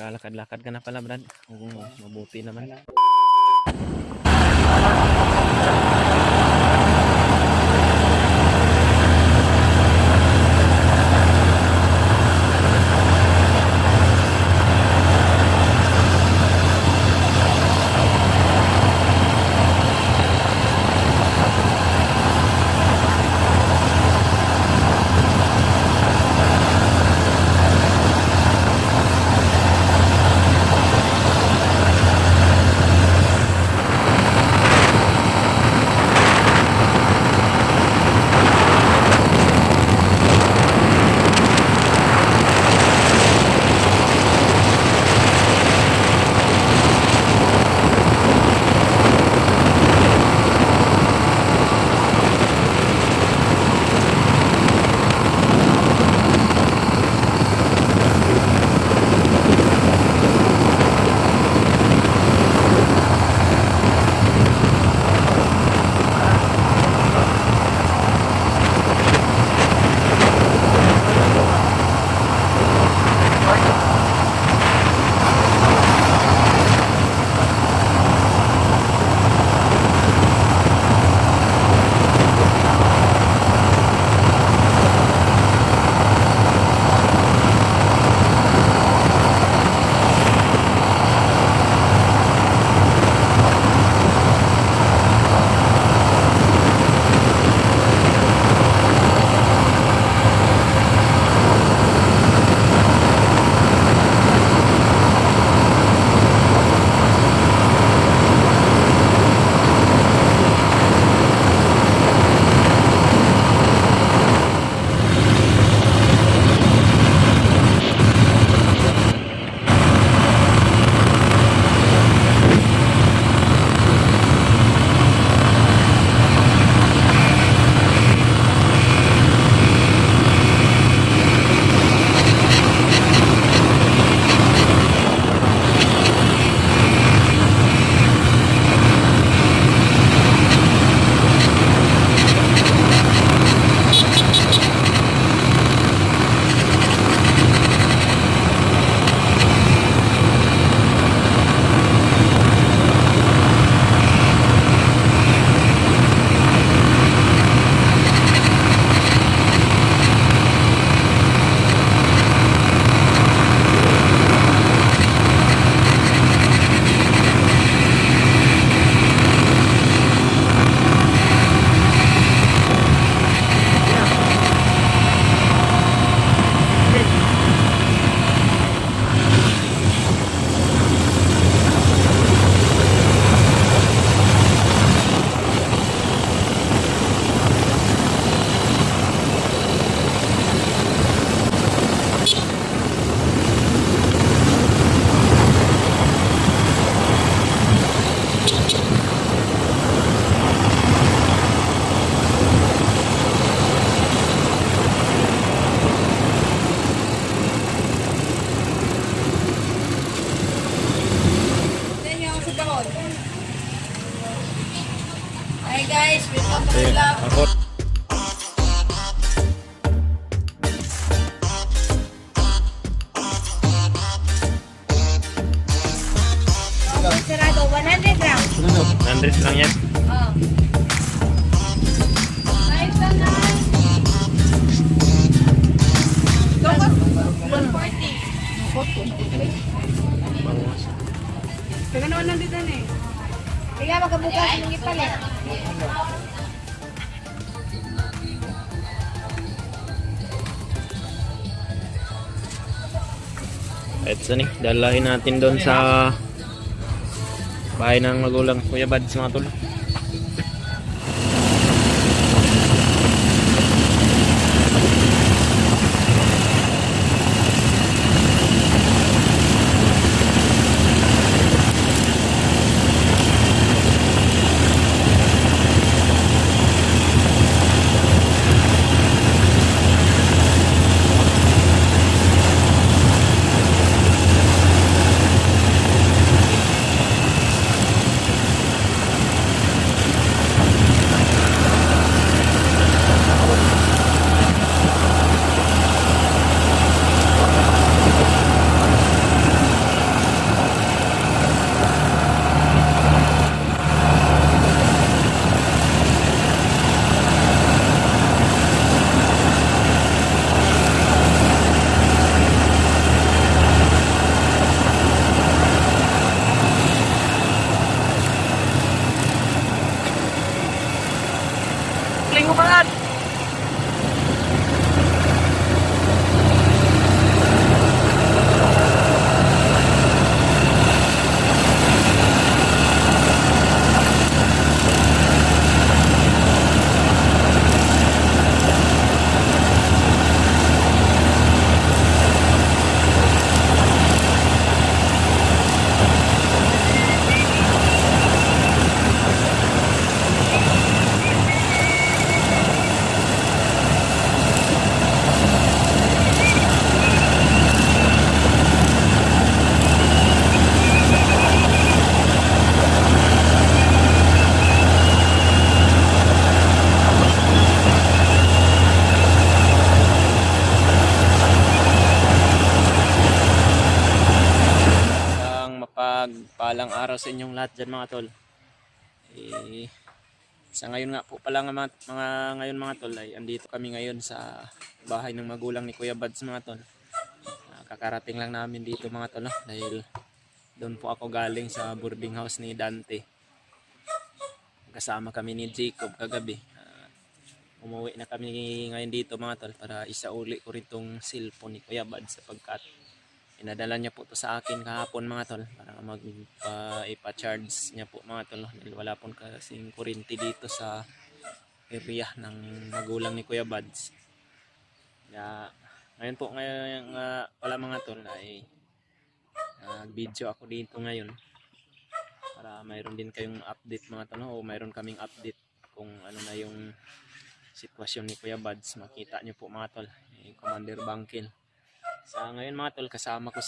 Naglalakad-lakad ka na pala, Brad. Oo, mabuti naman. Hi guys, welcome to my vlog. Ako. Sarado, 100 lang. 100 lang yan. Oh. Nice lang na. Dapat 140. Kaya naman nandito na eh. Kaya magkabukas ng ipalit. Kahit saan eh. Dalahin natin doon sa bahay ng magulang Kuya Bads mga tol. mapagpalang araw sa inyong lahat dyan mga tol. Sa ngayon nga po pala ngayon mga tol ay andito kami ngayon sa bahay ng magulang ni Kuya Bads mga tol. Kakarating lang namin dito mga tol dahil doon po ako galing sa boarding house ni Dante. Kasama kami ni Jacob kagabi. Umuwi na kami ngayon dito mga tol para isauli ko rin tong cellphone ni Kuya Bads sapagkat inadala niya po to sa akin kahapon mga tol para ipa-charge niya po mga tol dahil wala pong kasing kuryente dito sa area ng magulang ni Kuya Bads. Ngayon po pala mga tol ay video ako dito ngayon para mayroon din kayong update mga tol o mayroon kaming update kung ano na yung sitwasyon ni Kuya Bads. Makita nyo po mga tol, Commander Bangkil. Sa ngayon mga tol, kasama ko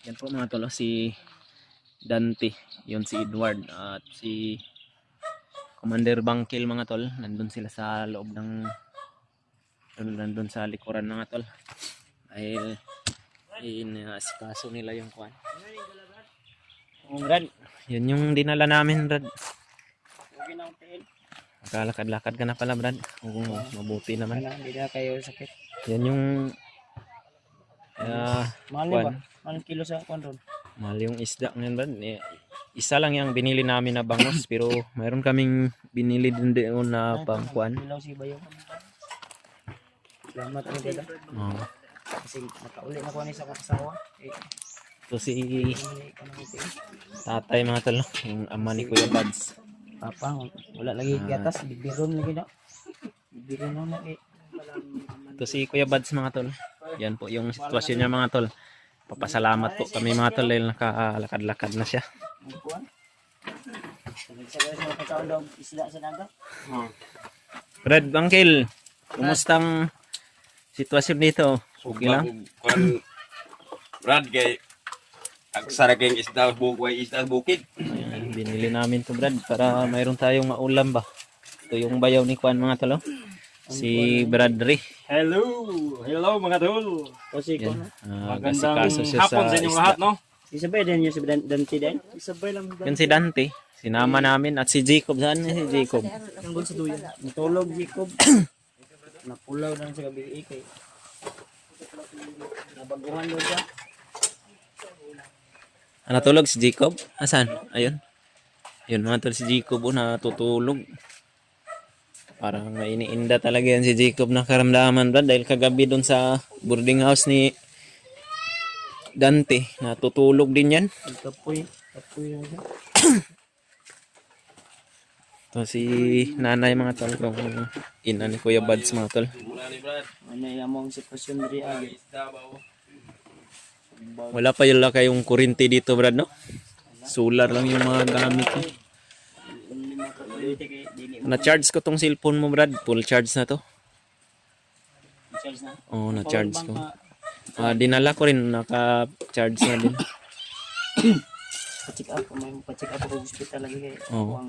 yan po mga tol, si Dante, yun si Edward at si Commander Bangkil mga tol. Nandun sila sa loob nandun sa likuran mga tol. Dahil inasikaso nila yung kuwan. Brad, yun yung dinala namin Brad. Makalakad-lakad ka na pala Brad. Mabuti naman. Hindi na kayo sakit. Yan yung Mahal ba? Mahal kilo sa kwan ron? mahal yung isda ngayon Brad. Isa lang yung binili namin na bangos pero mayroon kaming binili din doon na pangkuan. Ilaw si Bayo. Salamat rin dada. Oh. Kasi nakauli na ko ni sa kasawa. So si tatay mga tol, yung ama ni Kuya Bads. Papa, wala lagi gatas, bibiron lagi na. Bibiron na Ito si Kuya Bads mga tol. Yan po yung sitwasyon niya mga tol. Papasalamat po kami mga tol dahil nakalakad-lakad na siya. Brad Bangkil, kumustang sitwasyon dito? Okay lang? Brad, kay aksara kayong isda bukid. Ayan, binili namin to Brad para mayroon tayong maulam ba. Ito yung bayaw ni Kuan mga tol. Si Bradry. Hello mga tol. Kasi ko Yan. na. Magandang Kasikaso siya hapon sa inyong isda. lahat, no? Isabay din yung si Dante din. Isabay lang. Yan si Dante. Sinama namin at si Jacob. Saan si Jacob? Tungkol sa duyan. Natulog Jacob. Napulaw lang sa gabi kay. Nabaguhan doon siya. Natulog si Jacob? Asan? Ayun. Yun mga tol, si Jacob natutulog. Parang may iniinda talaga yan si Jacob na karamdaman Brad dahil kagabi doon sa boarding house ni Dante. Natutulog din yan. Kapoy lang siya. Ito si nanay mga tol, yung ina ni Kuya Bads mga tol. Ano yung among sitwasyon diri agi. Wala pa yun lang kayong kurinti dito Brad no? Solar lang yung mga gamit ko. Na-charge ko tong cellphone mo Brad, full charge na to. Charge na. Oo, na-charge ko. Dinala ko rin, naka-charge na din. Pa-check up, may pa-check up ako sa hospital lagi kay. Oo.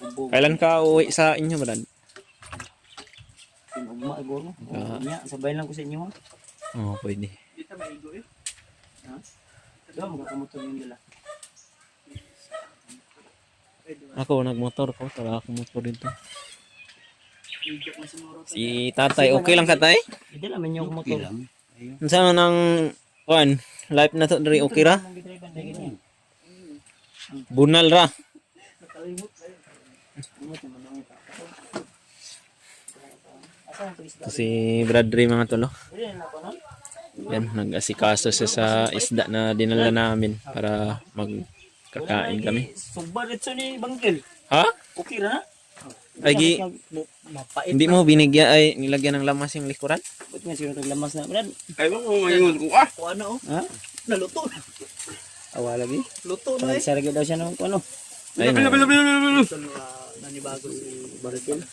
Ubog. Kailan ka uwi sa inyo Brad? Ugma siguro. Nya, sabay lang ko sa inyo ha. Oo, pwede. Ha? Do mo kamuto yung dala. Ako nagmotor ko, tara ako motor dito. Si tatay, okay lang ka tay? Hindi naman yung motor. Saan nang kuan? Life na to diri okay ra? Bunal ra. Ito si Bradry mga tolo. Yan, nag-asikaso siya sa isda na dinala namin para magkakain kami. Subalit sa ni Bangkil. Ha? Okay na. Ay, Mapait. hindi mo binigyan ay nilagyan ng lamas yung likuran? Ba't nga siguro naglamas na? Brad, Ay mo mayun ko kuha na oh. Ha? Naluto. Awa lagi. Luto na eh. Saragay daw siya ng ano. Ay, Nanibago si Bangkil.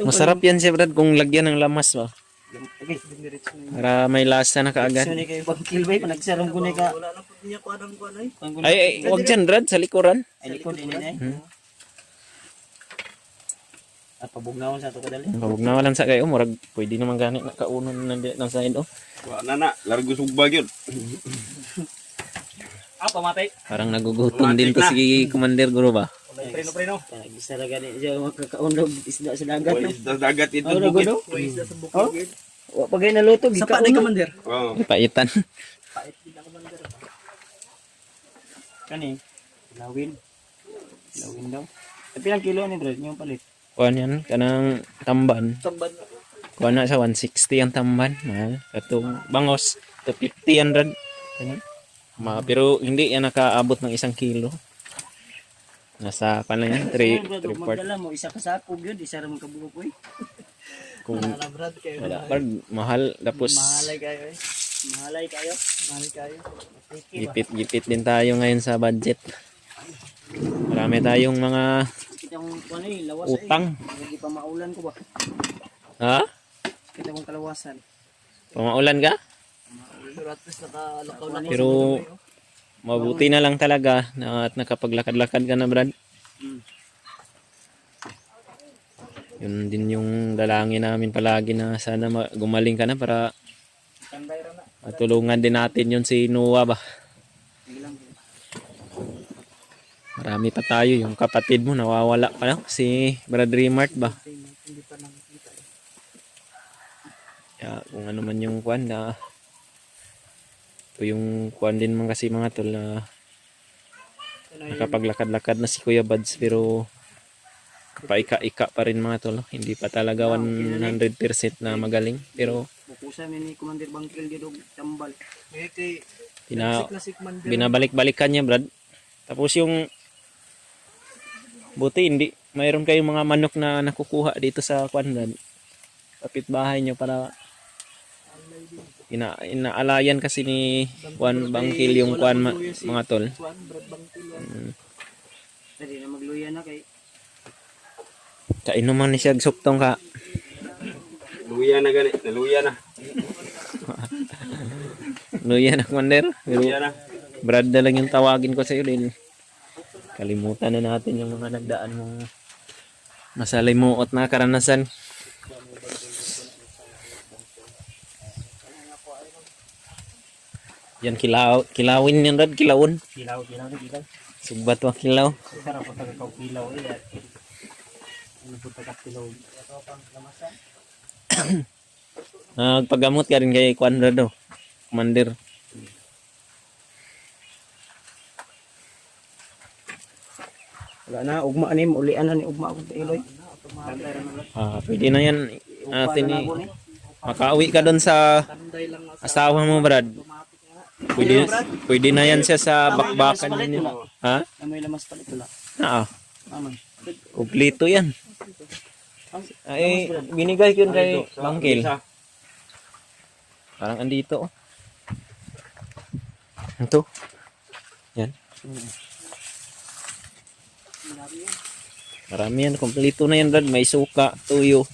masarap yan siya Brad kung lagyan ng lamas ba. Okay. Para may lasa na Gusto kaagad. ni kay Bangkil ba? Panagsarong ko na ka. Ay, wag dyan Brad, sa likuran. Ay, likod din eh. At pabugnawan sa ito kadali. Huwag na walang sa kayo, murag pwede naman ganit na kaunon ng side oh. Wa na largo sugbag yun. Automatic. Parang nagugutom din to si Commander Guro ba? Wala preno-preno. Isa ra gani siya makakaundog isda sa dagat. Way isda sa dagat ito Oh, bukid. nagudo? Oh? Wa pa gay naluto gikaon. Oh. Paitan. Kani. Lawin. Lawin daw. Pilang kilo ni Brad yung palit? Kuan yan, kanang tamban. Kuan na sa 160 ang tamban. Mahal. Katong bangos, 250 yan rad. Ganyan. Pero hindi yan nakaabot ng 1 kilo. Nasa pa lang yan, 3 part. Magdala mo isa ka sako gyud, isa ra man kabuok oy. Kung wala pa, mahal. Tapos, Mahalay kayo eh. Mahalay kayo. Mahalay kayo. gipit din tayo ngayon sa budget. Marami tayong mga Kita kong kuan eh, lawas utang. eh. Hindi pa maulan ko ba? Ha? Kita kong kalawasan. Pamaulan ka? Pero at least nakalakaw na Pero mabuti na lang talaga na at nakapaglakad-lakad ka na, Brad. Yun din yung dalangin namin palagi na sana gumaling ka na para matulungan din natin yun si Noah ba. Marami pa tayo, yung kapatid mo nawawala pa lang, si Brad Remart ba. Kaya kung ano man yung kwan na ito yung kwan din man kasi mga tol na nakapaglakad-lakad na si Kuya Buds pero paika-ika pa rin mga tol. Hindi pa talaga 100% na magaling pero Bukusan ni Commander Bangkil dito tambal. binabalik-balikan niya, Brad. Tapos yung buti hindi mayroon kayong mga manok na nakukuha dito sa kwan, Brad. Kapitbahay niyo para inaalayan kasi ni Juan Bangkil yung kwan mga tol. Dali na magluya na kay Kainuman ni siya suktong ka. Luya na gani, naluya na. Luya na, Commander. Pero Luya na. Brad na lang yung tawagin ko sa iyo din. Kalimutan na natin yung mga nagdaan mong masalimuot na karanasan. Yan kilawin yan, Brad, kilawon. kilaw na kilaw. Sugbat wa kilaw. Sarap po taga kaw kilaw eh. Ano po taga kilaw. Nagpagamot ka rin kay Kwan, Brad, oh. Commander. Wala na ugma ni ulian na ni ugma ko iloy. Pwede na yan. Atin ni makauwi ka doon sa asawa mo, Brad. Pwede na yan siya sa bakbakan ninyo. Ha? Amoy lamas palit wala. Amoy. Kumpleto yan. Ay, binigay ko yun kay Bangkil. Parang andito. Ito. Yan. Marami yan. Kumpleto na yan, Brad. May suka, tuyo.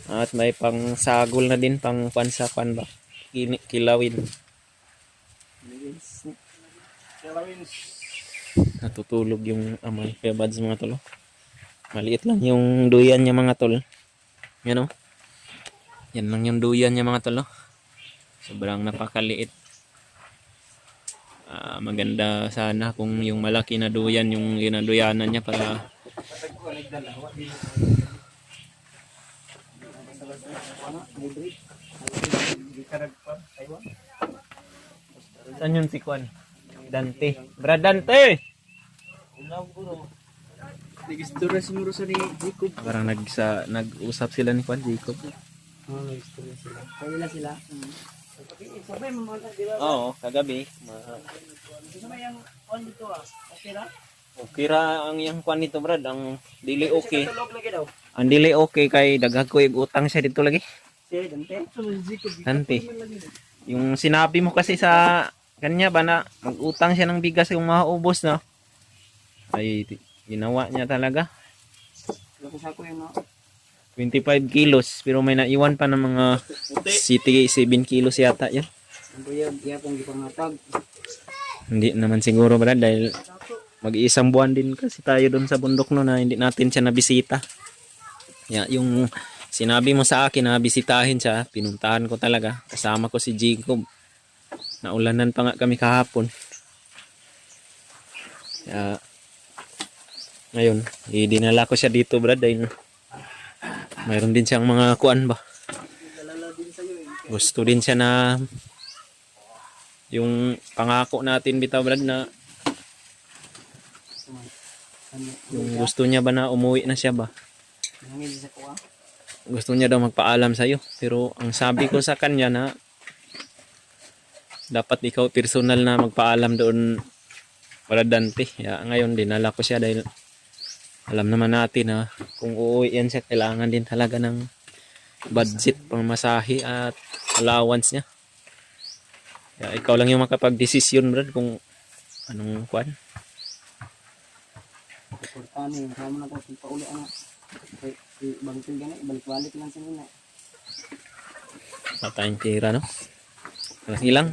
At may pang sagol na din, pang pansapan ba. Kilawin. Natutulog yung amoy. Kaya bads mga tol. Maliit lang yung duyan niya mga tol. Yan o. Yan lang yung duyan niya mga tol. Sobrang napakaliit. Maganda sana kung yung malaki na duyan yung ginaduyanan niya para saan yun si Kwan? Dante. Brad Dante! Nag-istorya siguro sa ni Jacob. Parang nag-usap sila ni Kwan, Jacob. Nag-istorya sila. Kaya sila. Sabay mo mga dila. Oo, kagabi. Ano yung on dito ah? Okay ra? Okay ra ang yung Kwan nito, Brad. Ang dili okay. Tulog lagi daw. Ang dili okay kay daghag ko yung utang siya dito lagi. Si Dante. Dante. Yung sinabi mo kasi sa kanya ba na mag-utang siya ng bigas kung maubos na. Ay, ginawa niya talaga. Lapos ako yung 25 kilos. Pero may naiwan pa ng mga 7 kilos yata yan. Ano yan? Iya pong gipangatag. Hindi naman siguro, Brad, dahil mag-iisang buwan din kasi tayo doon sa bundok no na hindi natin siya nabisita. Yung sinabi mo sa akin na bisitahin siya, pinuntahan ko talaga. Kasama ko si Jacob. Naulanan pa nga kami kahapon. Kaya, ngayon, dinala ko siya dito, Brad, dahil mayroon din siyang mga kuan ba. Gusto din siya na yung pangako natin bitaw, Brad, na yung gusto niya ba na umuwi na siya ba. Gusto niya daw magpaalam sa'yo. Pero ang sabi ko sa kanya na dapat ikaw personal na magpaalam doon, Brad Dante. Kaya ngayon dinala ko siya dahil alam naman natin na kung uuwi yan siya, kailangan din talaga ng budget pang masahe at allowance niya. Kaya ikaw lang yung makapag-desisyon, Brad, kung anong kuan. Importante, kaya mo na kung pauli ang bangkil gani, balik-balik lang sa nila. Matayang tira, no? Kasi lang.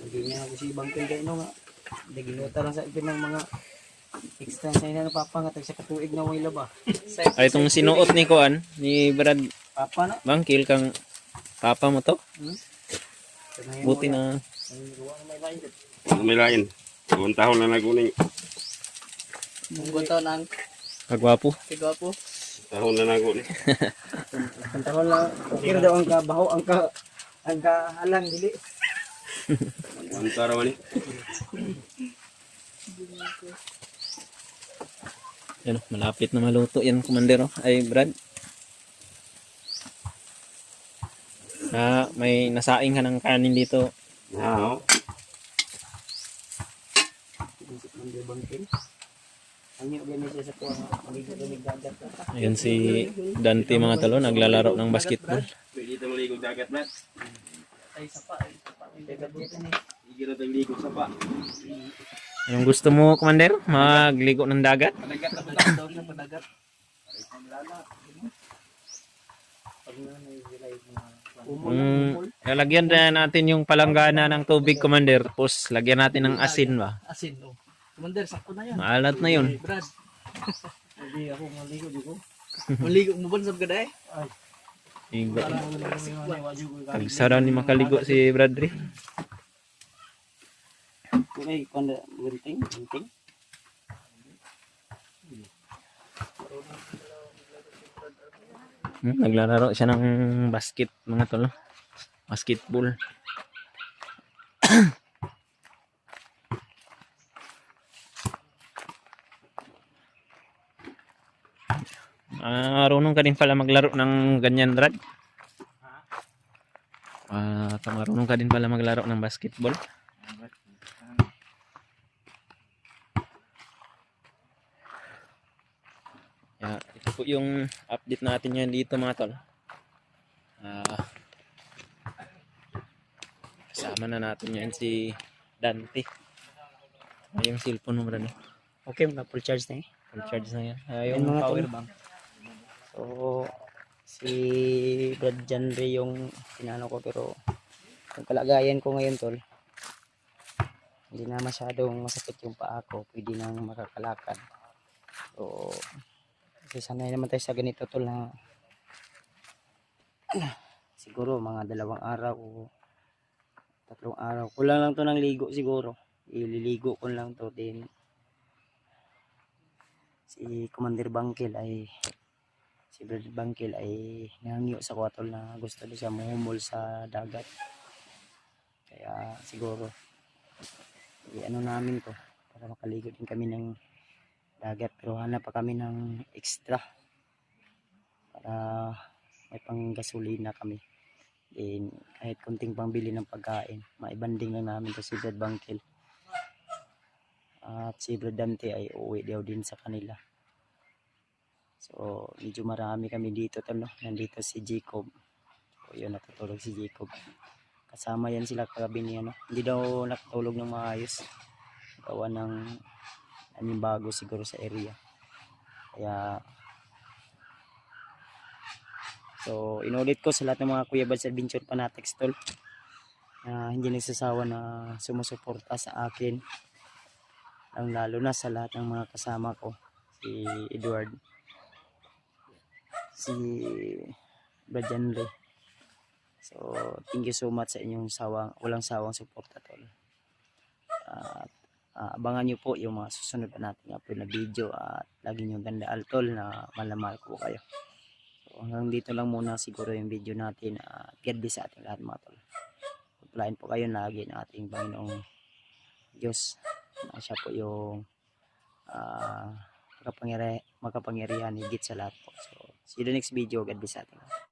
Hindi niya ako si bangkil gani no nga. Naginuta lang sa ipin ng mga extra sa ina ng papa nga tag sa katuig na way laba. Ay, itong sinuot ni kuan, ni Brad Papa na. Bangkil, kang papa mo to. Buti na. May lain. 2 tahun na naguning. Buto nang Kagwapo. kigwapo. Tahun na naguning. Ang tahon lang. Kira daw ang kabaho ang kahalang dili. Antara man ni. Yan, malapit na maluto yan, komandero. Ay, Brad. May nasaing ka ng kanin dito. Oo. Hindi bangkil. Ang iyo gani siya sa kuha maligo dagat. Ayan si Dante, mga talo, naglalaro ng basketball. Dito maligog dagat, Brad. Ay sapa. Dagat dito ni. Sige na ligo sa pa. Anong gusto mo, komandero? Magligo ng dagat? Dagat na daw sa padagat. Lalagyan na natin yung palanggana ng tubig, commander. Tapos lagyan natin ng asin ba? Asin oh. Commander, sakto na yan. Maalat na yun. Brad. Hindi ako maligo dito. Maligo mo ban sab kada eh. Igo. Tagsara ni makaligo si Bradley. Okay, kuanda gunting. Naglalaro siya ng basket, mga tol. Basketball. Marunong ka din pala maglaro ng ganyan, Brad. Marunong ka din pala maglaro ng basketball. Ito po yung update natin yan dito, mga tol. Kasama na natin yan si Dante. Yung cellphone mo, Brad. Okay, mga full charge na eh. Full charge na yan. Yung Yung mga power tol. bank. So, si Brad Janre yung tinano ko pero yung kalagayan ko ngayon tol, hindi na masyadong masakit yung paa ko, pwede nang makakalakad. So, kasi sanay naman tayo sa ganito tol na siguro mga 2 araw o 3 araw. Kulang lang to ng ligo siguro. Ililigo ko lang to din. Si Commander Bangkil ay si Brad Bangkil ay nangyo sa kwatol na gusto din siya mahumol sa dagat. Kaya siguro ano namin to para makaligo din kami ng dagat pero hanap pa kami ng extra para may pang gasolina kami. Then kahit kunting pangbili ng pagkain, maibanding lang namin to si Brad Bangkil. At si Brad Dante ay uuwi daw din sa kanila. So, medyo marami kami dito tol, no? Nandito si Jacob. So, yun, natutulog si Jacob. Kasama yan sila kagabi niya, no? Hindi daw nakatulog ng maayos. Gawa ng bago siguro sa area. Kaya, so, inulit ko sa lahat ng mga Kuya Bads Adventure Fanatics tol. Na hindi nagsasawa na sumusuporta sa akin. Lalo na sa lahat ng mga kasama ko. Si Edward. Si Brad Janre. So, thank you so much sa inyong walang sawang suporta tol. At abangan nyo po yung mga susunod na nating upload na video at lagi nyo tandaan tol na malamahal ko kayo. So, hanggang dito lang muna siguro yung video natin at God bless sa ating lahat mga tol. Pagpalain po kayo lagi ng ating Panginoong Diyos na siya po yung makapangyarihan higit sa lahat po. So see you the next video. God bless sa ating lahat.